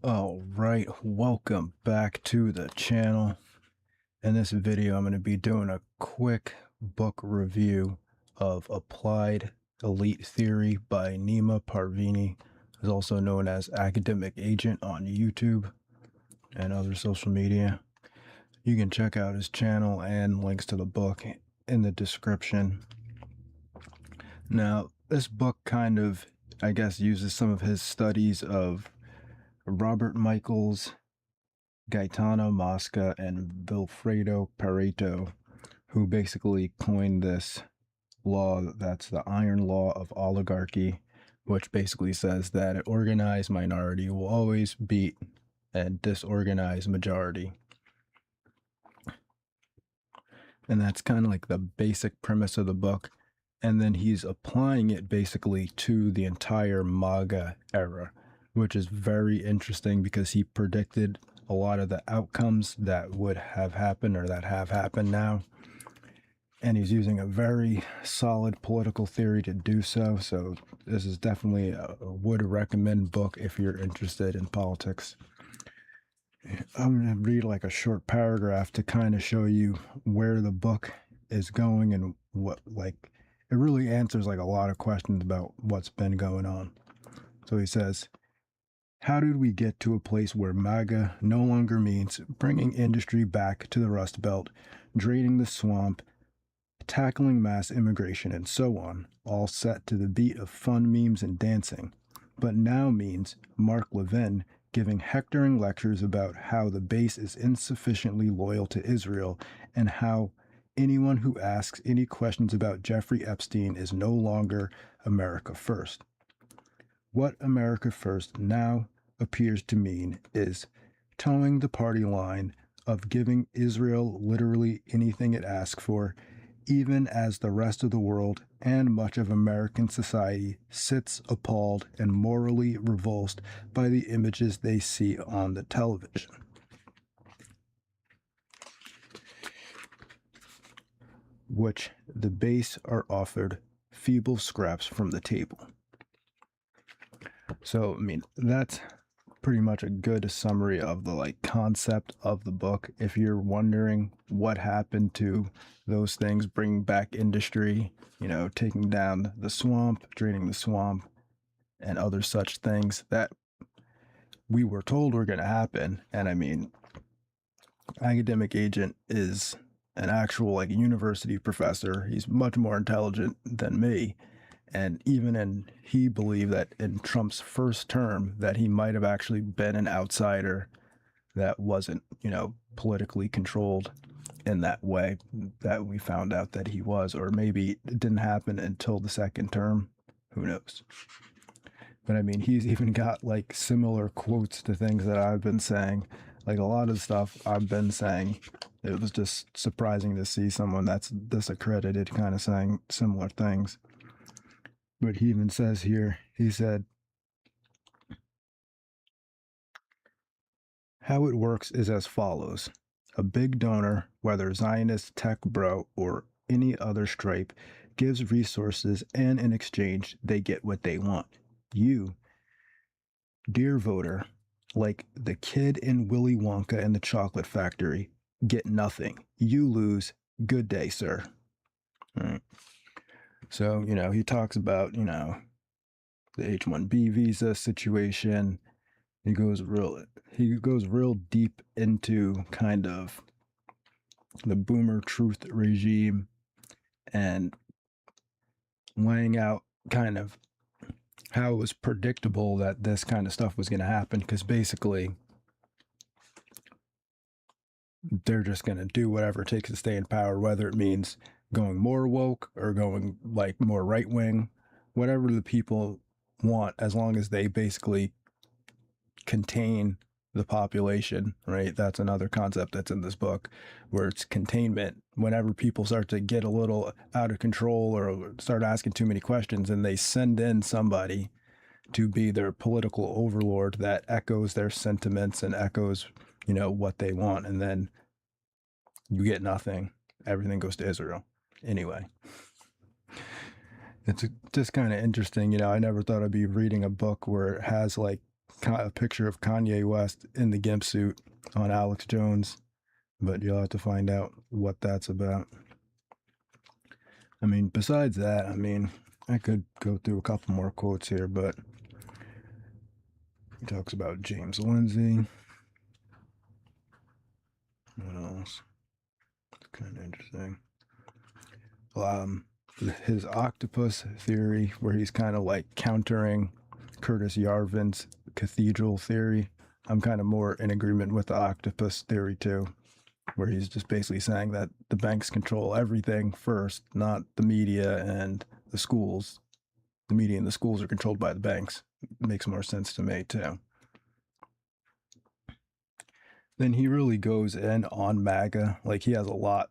All right, welcome back to the channel. In this video, I'm going to be doing a quick book review of Applied Elite Theory by Nima Parvini, who's also known as Academic Agent on YouTube and other social media. You can check out his channel and links to the book in the description. Now, this book kind of, I guess, uses some of his studies of Robert Michaels, Gaetano Mosca, and Vilfredo Pareto, who basically coined this law that's the iron law of oligarchy, which basically says that an organized minority will always beat a disorganized majority. And that's kind of like the basic premise of the book. And then he's applying it basically to the entire MAGA era, which is very interesting because he predicted a lot of the outcomes that would have happened or that have happened now. And he's using a very solid political theory to do so. So this is definitely a would recommend book if you're interested in politics. I'm going to read like a short paragraph to kind of show you where the book is going and what, like, it really answers like a lot of questions about what's been going on. So he says, how did we get to a place where MAGA no longer means bringing industry back to the Rust Belt, draining the swamp, tackling mass immigration, and so on, all set to the beat of fun memes and dancing, but now means Mark Levin giving hectoring lectures about how the base is insufficiently loyal to Israel and how anyone who asks any questions about Jeffrey Epstein is no longer America First. What America First now appears to mean is towing the party line of giving Israel literally anything it asks for, even as the rest of the world and much of American society sits appalled and morally revulsed by the images they see on the television. Which the base are offered feeble scraps from the table. So, I mean, that's pretty much a good summary of the like concept of the book. If you're wondering what happened to those things, bringing back industry, taking down the swamp, draining the swamp, and other such things that we were told were going to happen. And I mean, Academic Agent is an actual like university professor. He's much more intelligent than me. And he believed that in Trump's first term that he might have actually been an outsider that wasn't, politically controlled in that way that we found out that he was, or maybe it didn't happen until the second term. Who knows? But I mean, he's even got like similar quotes to things that I've been saying. Like a lot of stuff I've been saying, it was just surprising to see someone that's disaccredited kind of saying similar things. But he even says here, he said, how it works is as follows. A big donor, whether Zionist, tech bro, or any other stripe, gives resources and in exchange, they get what they want. You, dear voter, like the kid in Willy Wonka and the Chocolate Factory, get nothing. You lose. Good day, sir. All right. So, he talks about, the H-1B visa situation. He goes real deep into kind of the boomer truth regime and laying out kind of how it was predictable that this kind of stuff was going to happen, because basically they're just going to do whatever it takes to stay in power, whether it means going more woke or going like more right wing, whatever the people want, as long as they basically contain the population, right? That's another concept that's in this book, where it's containment. Whenever people start to get a little out of control or start asking too many questions, and they send in somebody to be their political overlord that echoes their sentiments and echoes, what they want, and then you get nothing. Everything goes to Israel. Anyway, it's just kind of interesting. I never thought I'd be reading a book where it has like a picture of Kanye West in the GIMP suit on Alex Jones, but you'll have to find out what that's about. I mean, besides that, I mean, I could go through a couple more quotes here, but he talks about James Lindsay. What else? It's kind of interesting. His octopus theory, where he's kind of like countering Curtis Yarvin's cathedral theory. I'm kind of more in agreement with the octopus theory too, where he's just basically saying that the banks control everything first, not the media and the schools. The media and the schools are controlled by the banks. It makes more sense to me too. Then he really goes in on MAGA. Like he has a lot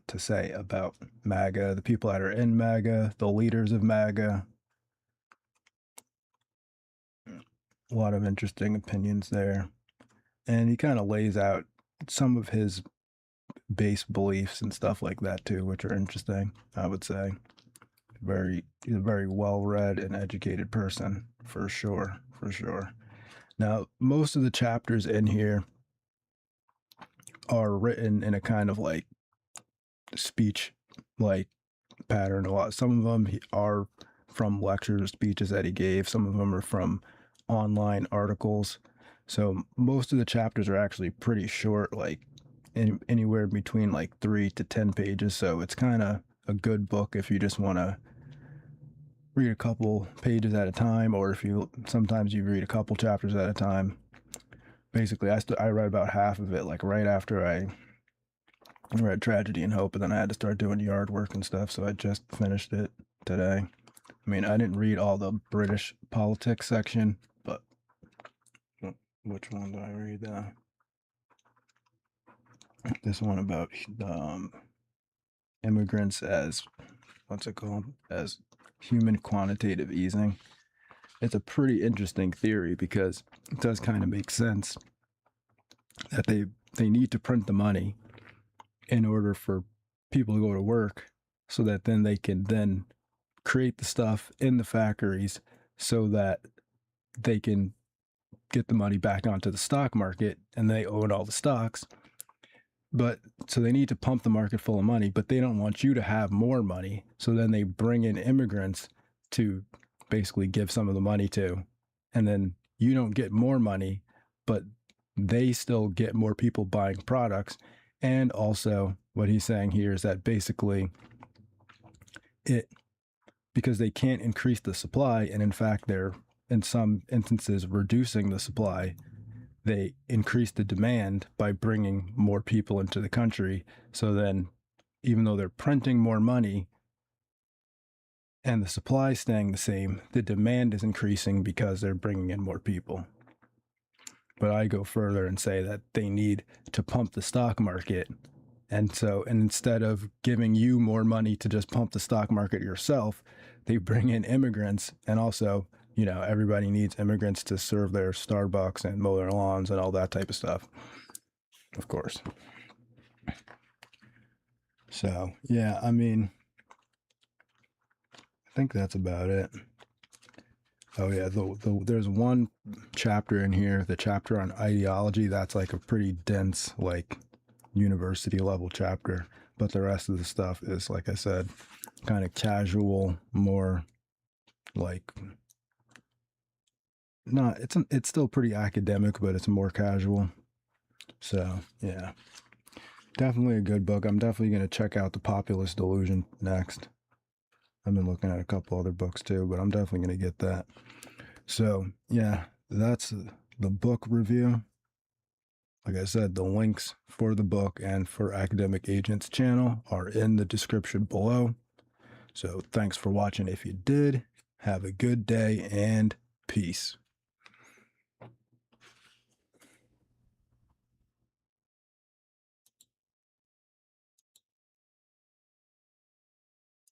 to say about MAGA, the people that are in MAGA, the leaders of MAGA. A lot of interesting opinions there. And he kind of lays out some of his base beliefs and stuff like that too, which are interesting, I would say. He's a very well-read and educated person, for sure. Now, most of the chapters in here are written in a kind of like speech like pattern. Some of them are from lectures, speeches that he gave. Some of them are from online articles. So most of the chapters are actually pretty short, like anywhere between like 3 to 10 pages. So it's kind of a good book if you just want to read a couple pages at a time, or if sometimes you read a couple chapters at a time. Basically, I read about half of it like right after I read Tragedy and Hope, and then I had to start doing yard work and stuff, so I just finished it today. I mean, I didn't read all the British politics section, but which one did I read? This one about immigrants as, what's it called? As human quantitative easing. It's a pretty interesting theory because it does kind of make sense that they need to print the money in order for people to go to work, so that then they can then create the stuff in the factories so that they can get the money back onto the stock market, and they own all the stocks. But so they need to pump the market full of money, but they don't want you to have more money. So then they bring in immigrants to basically give some of the money to, and then you don't get more money, but they still get more people buying products. And also what he's saying here is that basically because they can't increase the supply, and in fact they're in some instances reducing the supply, they increase the demand by bringing more people into the country. So then even though they're printing more money and the supply staying the same, the demand is increasing because they're bringing in more people. But I go further and say that they need to pump the stock market. And instead of giving you more money to just pump the stock market yourself, they bring in immigrants. And also, everybody needs immigrants to serve their Starbucks and mow their lawns and all that type of stuff, of course. So, yeah, I mean, I think that's about it. Oh, yeah, there's one chapter in here, the chapter on ideology, that's like a pretty dense, like, university level chapter. But the rest of the stuff is, like I said, kind of casual, more like it's still pretty academic, but it's more casual. So yeah, definitely a good book. I'm definitely going to check out The Populist Delusion next. I've been looking at a couple other books too, but I'm definitely going to get that. So yeah, that's the book review. Like I said, the links for the book and for Academic Agent's channel are in the description below. So thanks for watching if you did. Have a good day and peace.